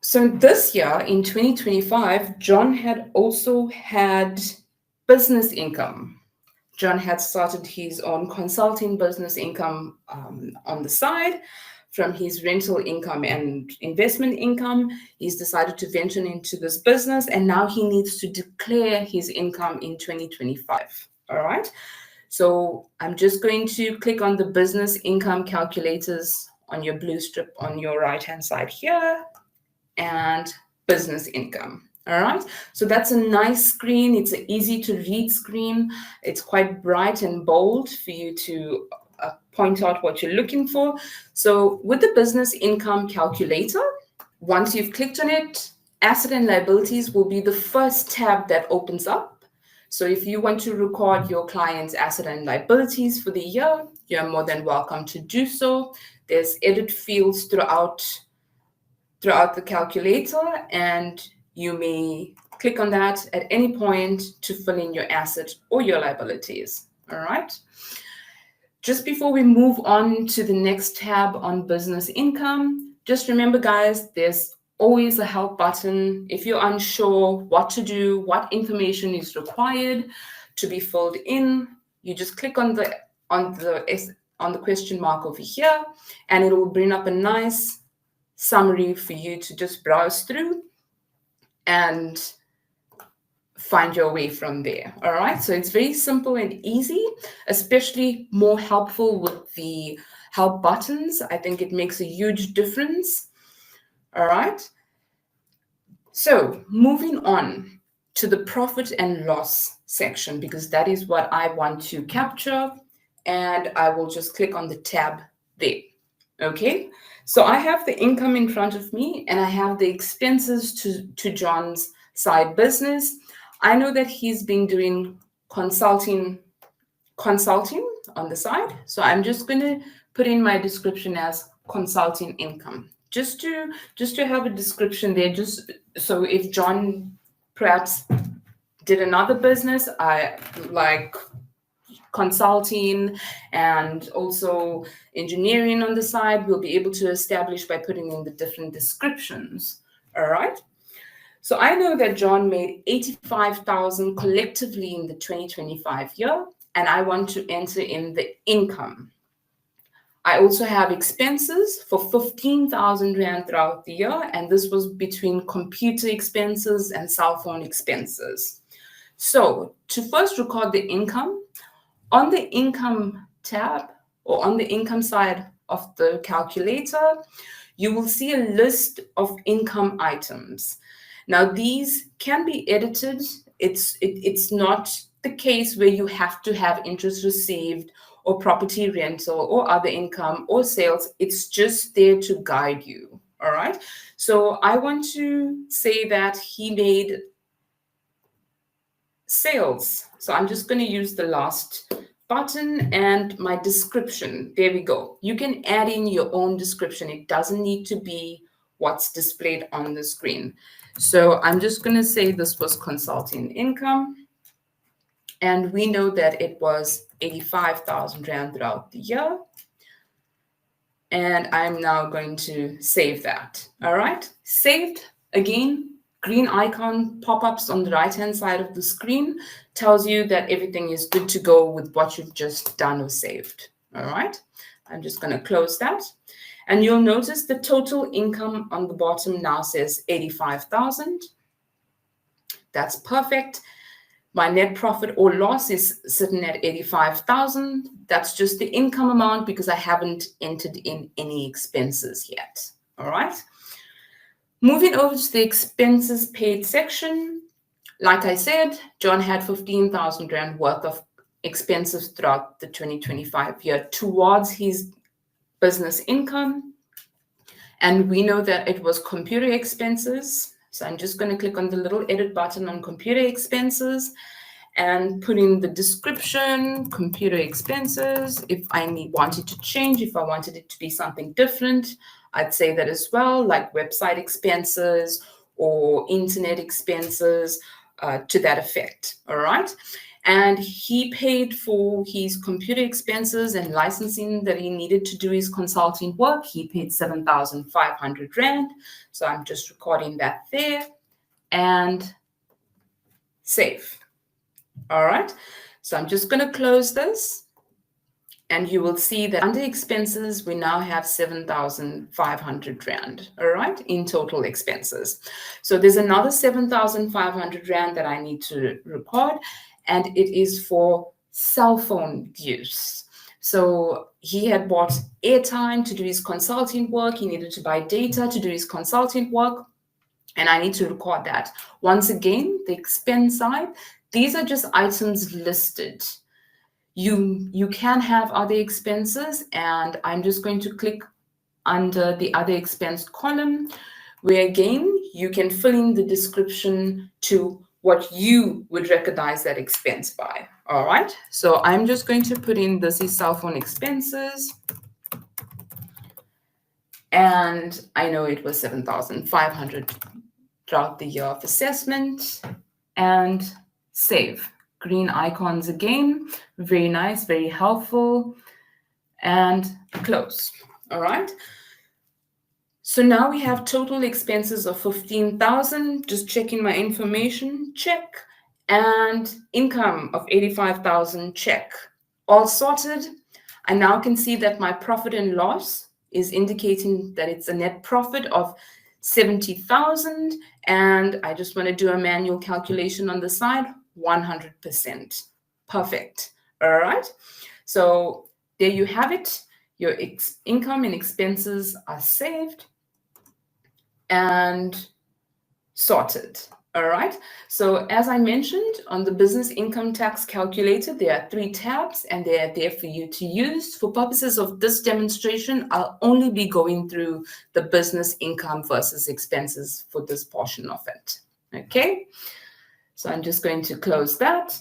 So this year in 2025, John had also had business income. John had started his own consulting business income on the side from his rental income and investment income. He's decided to venture into this business, and now he needs to declare his income in 2025. All right. So I'm just going to click on the business income calculators on your blue strip on your right hand side here and business income. All right, so that's a nice screen. It's an easy to read screen. It's quite bright and bold for you to point out what you're looking for. So with the business income calculator, once you've clicked on it, asset and liabilities will be the first tab that opens up. So if you want to record your client's asset and liabilities for the year, you're more than welcome to do so. There's edit fields throughout the calculator, and you may click on that at any point to fill in your asset or your liabilities. All right. Just before we move on to the next tab on business income, just remember, guys, there's always a help button. If you're unsure what to do, what information is required to be filled in, you just click on the question mark over here, and it will bring up a nice summary for you to just browse through and find your way from there. All right, so it's very simple and easy, especially more helpful with the help buttons. I think it makes a huge difference. All right, so moving on to the profit and loss section, because that is what I want to capture, and I will just click on the tab there. Okay, so I have the income in front of me and I have the expenses to John's side business. I know that he's been doing consulting on the side. So I'm just going to put in my description as consulting income, just to have a description there, just so if John perhaps did another business, I like consulting and also engineering on the side, we'll be able to establish by putting in the different descriptions. All right. So I know that John made 85,000 collectively in the 2025 year, and I want to enter in the income. I also have expenses for 15,000 Rand throughout the year, and this was between computer expenses and cell phone expenses. So to first record the income, on the income tab or on the income side of the calculator, you will see a list of income items. Now, these can be edited. It's not the case where you have to have interest received or property rental or other income or sales. It's just there to guide you. All right. So I want to say that he made sales. So I'm just going to use the last button and my description. There we go. You can add in your own description. It doesn't need to be what's displayed on the screen. So I'm just going to say this was consulting income. And we know that it was 85,000 Rand throughout the year. And I'm now going to save that. All right. Saved. Again, green icon pop-ups on the right-hand side of the screen tells you that everything is good to go with what you've just done or saved. All right. I'm just going to close that. And you'll notice the total income on the bottom now says 85,000. That's perfect. My net profit or loss is sitting at 85,000. That's just the income amount because I haven't entered in any expenses yet. All right. Moving over to the expenses paid section. Like I said, John had 15,000 Rand worth of expenses throughout the 2025 year towards his business income. And we know that it was computer expenses. So I'm just going to click on the little edit button on computer expenses and put in the description, computer expenses. If I wanted to change, if I wanted it to be something different, I'd say that as well, like website expenses or internet expenses to that effect. All right. and he paid for his computer expenses and licensing that he needed to do his consulting work. He paid 7,500 Rand. So I'm just recording that there and save. All right. So I'm just going to close this. And you will see that under expenses, we now have 7,500 Rand, all right, in total expenses. So there's another 7,500 Rand that I need to record, and it is for cell phone use. So he had bought airtime to do his consulting work. He needed to buy data to do his consulting work, and I need to record that. Once again, the expense side, these are just items listed. You can have other expenses, and I'm just going to click under the other expense column, where again you can fill in the description to what you would recognize that expense by. All right, so I'm just going to put in this is cell phone expenses, and I know it was 7,500 throughout the year of assessment, and save. Green icons again, very nice, very helpful, and close. All right. So now we have total expenses of 15,000. Just checking my information, check, and income of 85,000, check. All sorted. I now can see that my profit and loss is indicating that it's a net profit of 70,000, and I just want to do a manual calculation on the side. 100%. Perfect. All right. So there you have it. Your income and expenses are saved and sorted. All right. So as I mentioned, on the business income tax calculator, there are 3 tabs, and they are there for you to use. For purposes of this demonstration, I'll only be going through the business income versus expenses for this portion of it. Okay. So I'm just going to close that.